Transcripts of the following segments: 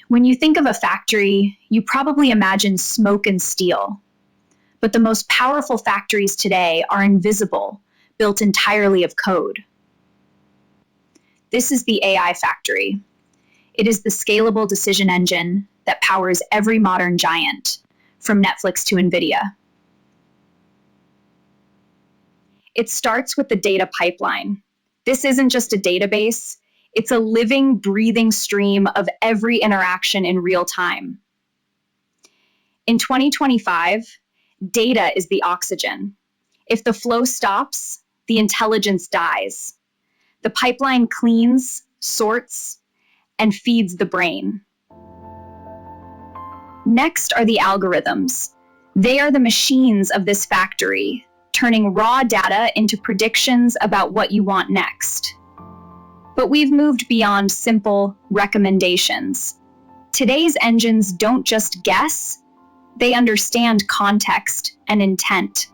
When you think of a factory, you probably imagine smoke and steel. But the most powerful factories today are invisible, built entirely of code. This is the AI factory. It is the scalable decision engine that powers every modern giant, from Netflix to Nvidia. It starts with the data pipeline. This isn't just a database, it's a living, breathing stream of every interaction in real time. In 2025, data is the oxygen. If the flow stops, the intelligence dies. The pipeline cleans, sorts, and feeds the brain. Next are the algorithms. They are the machines of this factory, turning raw data into predictions about what you want next. But we've moved beyond simple recommendations. Today's engines don't just guess, they understand context and intent.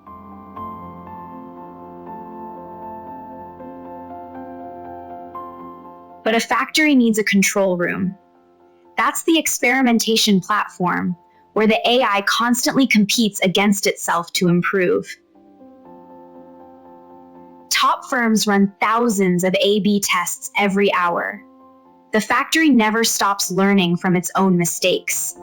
But a factory needs a control room. That's the experimentation platform, where the AI constantly competes against itself to improve. Top firms run thousands of A/B tests every hour. The factory never stops learning from its own mistakes.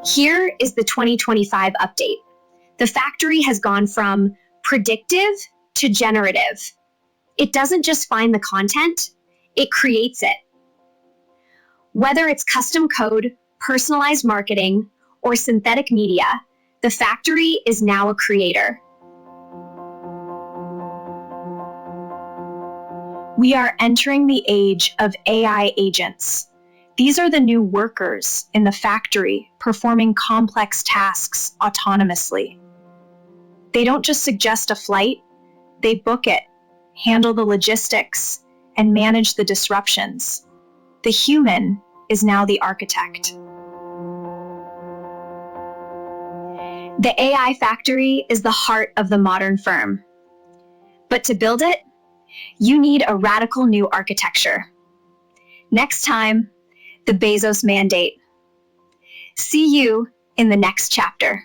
Here is the 2025 update. The factory has gone from predictive to generative. It doesn't just find the content, it creates it. Whether it's custom code, personalized marketing, or synthetic media, the factory is now a creator. We are entering the age of AI agents. These are the new workers in the factory performing complex tasks autonomously. They don't just suggest a flight, they book it, handle the logistics, and manage the disruptions. The human is now the architect. The AI factory is the heart of the modern firm. But to build it, you need a radical new architecture. Next time, the Bezos mandate. See you in the next chapter.